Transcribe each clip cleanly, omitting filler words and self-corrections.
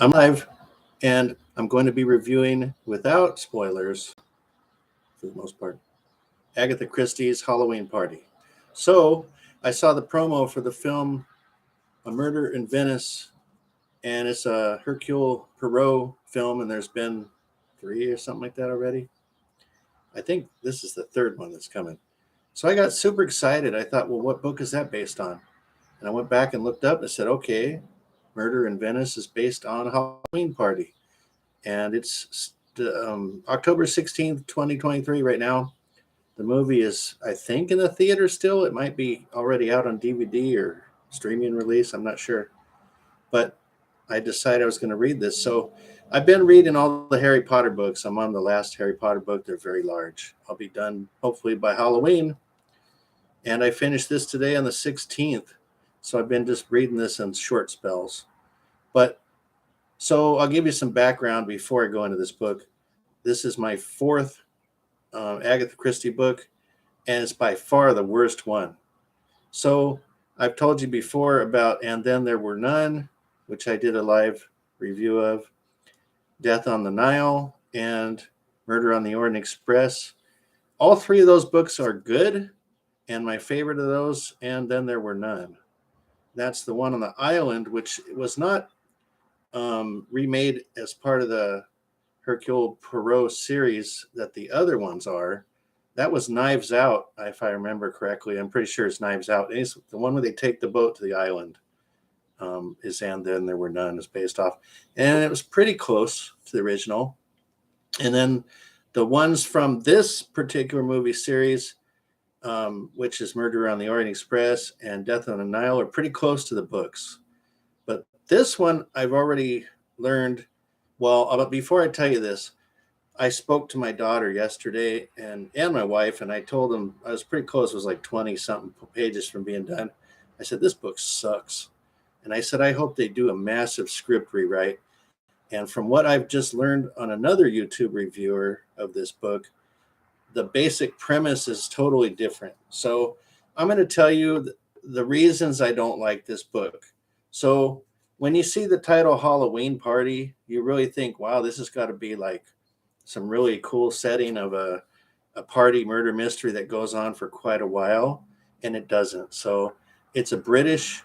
I'm live, and I'm going to be reviewing, without spoilers, for the most part, Agatha Christie's Halloween Party. So, I saw the promo for the film A Murder in Venice, and it's a Hercule Poirot film, and there's been three or something like that already. I think this is the third one that's coming. So I got super excited. I thought, well, what book is that based on? And I went back and looked up and said, okay, Murder in Venice is based on Halloween Party. And it's October 16th, 2023 right now. The movie is, I think, in the theater still. It might be already out on DVD or streaming release. I'm not sure. But I decided I was going to read this. So I've been reading all the Harry Potter books. I'm on the last Harry Potter book. They're very large. I'll be done hopefully by Halloween. And I finished this today on the 16th. So I've been just reading this in short spells. But so I'll give you some background before I go into this book. This is my fourth Agatha Christie book, and it's by far the worst one. So I've told you before about And Then There Were None, which I did a live review of, Death on the Nile, and Murder on the Orient Express. All three of those books are good, and my favorite of those, And Then There Were None. That's the one on the island, which was not remade as part of the Hercule Poirot series that the other ones are. That was Knives Out, if I remember correctly. I'm pretty sure it's Knives Out. It's the one where they take the boat to the island. Is And Then There Were None is based off. And it was pretty close to the original. And then the ones from this particular movie series, which is Murder on the Orient Express and Death on the Nile, are pretty close to the books. But this one I've already learned. Well, but before I tell you this, I spoke to my daughter yesterday and my wife, and I told them I was pretty close. It was like 20 something pages from being done. I said, this book sucks. And I said, I hope they do a massive script rewrite. And from what I've just learned on another YouTube reviewer of this book, the basic premise is totally different. So I'm going to tell you the reasons I don't like this book. So when you see the title Halloween Party, you really think, wow, this has got to be like some really cool setting of a party murder mystery that goes on for quite a while. And it doesn't. So it's a British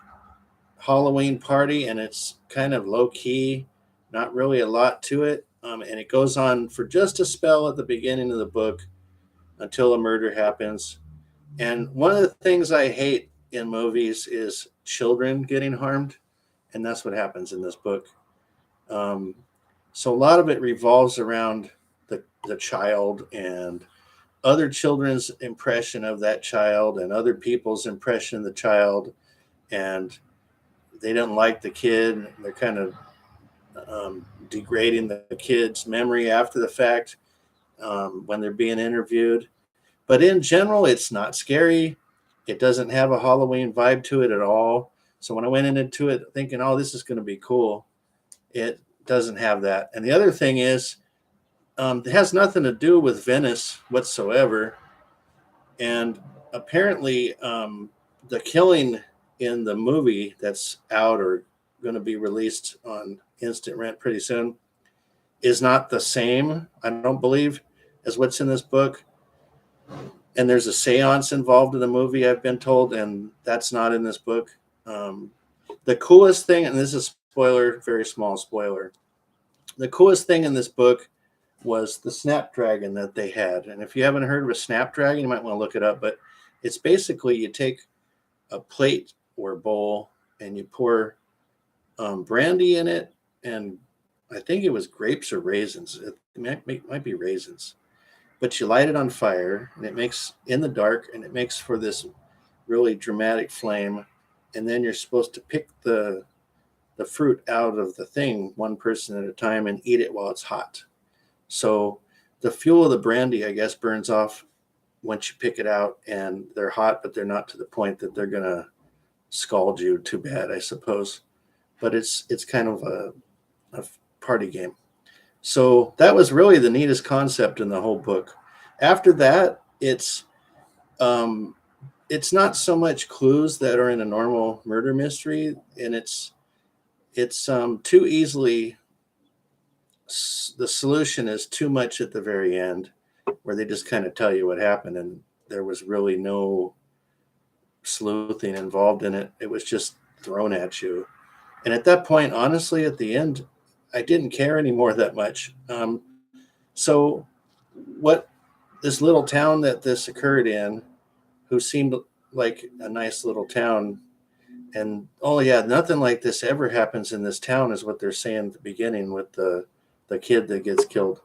Halloween party, and it's kind of low key, not really a lot to it. And it goes on for just a spell at the beginning of the book until a murder happens. And one of the things I hate in movies is children getting harmed. And that's what happens in this book. So a lot of it revolves around the child and other children's impression of that child and other people's impression of the child. And they don't like the kid. They're kind of degrading the kid's memory after the fact when they're being interviewed. But in general, it's not scary. It doesn't have a Halloween vibe to it at all. So when I went into it thinking, oh, this is going to be cool, it doesn't have that. And the other thing is, it has nothing to do with Venice whatsoever. And apparently, the killing in the movie that's out or going to be released on instant rent pretty soon is not the same, I don't believe, as what's in this book. And there's a seance involved in the movie, I've been told, and that's not in this book. The coolest thing, and this is spoiler, very small spoiler, the coolest thing in this book was the snapdragon that they had. And if you haven't heard of a snapdragon, you might want to look it up. But it's basically you take a plate or a bowl and you pour brandy in it, and I think it was grapes or raisins. It might be raisins. But you light it on fire, and it makes in the dark, and it makes for this really dramatic flame. And then you're supposed to pick the fruit out of the thing one person at a time and eat it while it's hot. So the fuel of the brandy, I guess, burns off once you pick it out, and they're hot, but they're not to the point that they're going to scald you too bad, I suppose. But it's kind of a party game. So that was really the neatest concept in the whole book. After that, it's not so much clues that are in a normal murder mystery, and it's too easily the solution is too much at the very end, where they just kind of tell you what happened, and there was really no sleuthing involved in it. It was just thrown at you. And at that point, honestly, at the end, I didn't care anymore that much. So, what this little town that this occurred in, who seemed like a nice little town, and oh yeah, nothing like this ever happens in this town, is what they're saying at the beginning with the kid that gets killed.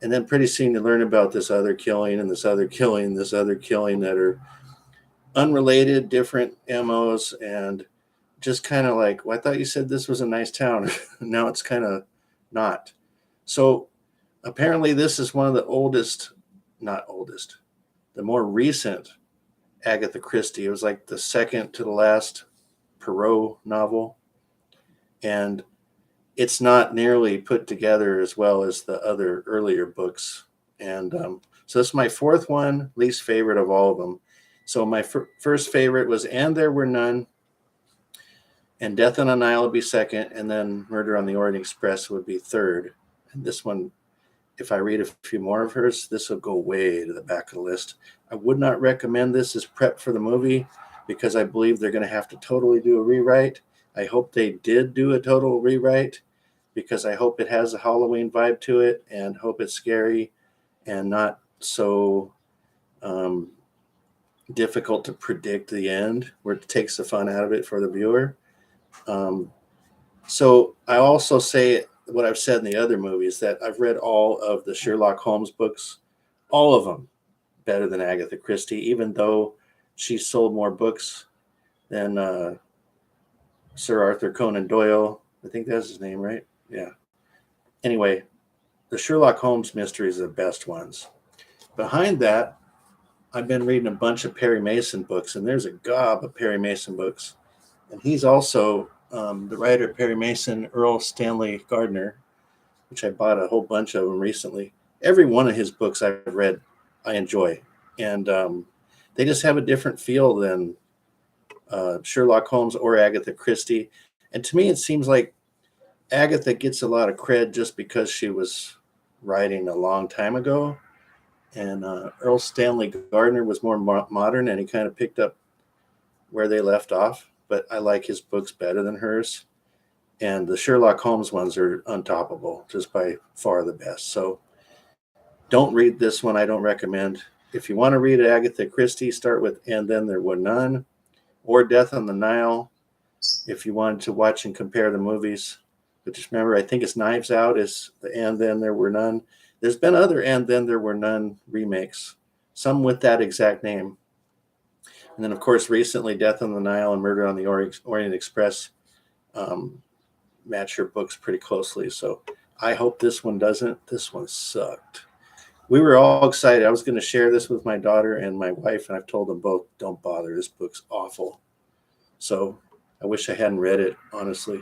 And then pretty soon you learn about this other killing and this other killing, this other killing that are unrelated, different MOs, and just kind of like, well, I thought you said this was a nice town. Now it's kind of not. So apparently this is one of the oldest, not oldest, the more recent Agatha Christie. It was like the second to the last Perot novel. And it's not nearly put together as well as the other earlier books. And so this is my fourth one, least favorite of all of them. So my first favorite was And There Were None, and Death on the Nile would be second, and then Murder on the Orient Express would be third. And this one, if I read a few more of hers, this will go way to the back of the list. I would not recommend this as prep for the movie because I believe they're going to have to totally do a rewrite. I hope they did do a total rewrite because I hope it has a Halloween vibe to it and hope it's scary and not so difficult to predict the end, where it takes the fun out of it for the viewer. So I also say what I've said in the other movies, that I've read all of the Sherlock Holmes books, all of them better than Agatha Christie, even though she sold more books than Sir Arthur Conan Doyle. I think that's his name, right? Yeah. Anyway, the Sherlock Holmes mysteries are the best ones. Behind that, I've been reading a bunch of Perry Mason books, and there's a gob of Perry Mason books. And he's also the writer Perry Mason, Earl Stanley Gardner, which I bought a whole bunch of them recently. Every one of his books I've read, I enjoy. And they just have a different feel than Sherlock Holmes or Agatha Christie. And to me, it seems like Agatha gets a lot of cred just because she was writing a long time ago. And Earl Stanley Gardner was more modern, and he kind of picked up where they left off. But I like his books better than hers. And the Sherlock Holmes ones are untoppable, just by far the best. So don't read this one. I don't recommend. If you want to read Agatha Christie, start with And Then There Were None or Death on the Nile. If you wanted to watch and compare the movies. But just remember, I think it's Knives Out is the And Then There Were None. There's been other And Then There Were None remakes, some with that exact name. And then, of course, recently, Death on the Nile and Murder on the Orient Express match your books pretty closely. So I hope this one doesn't. This one sucked. We were all excited. I was going to share this with my daughter and my wife, and I've told them both, don't bother. This book's awful. So I wish I hadn't read it, honestly.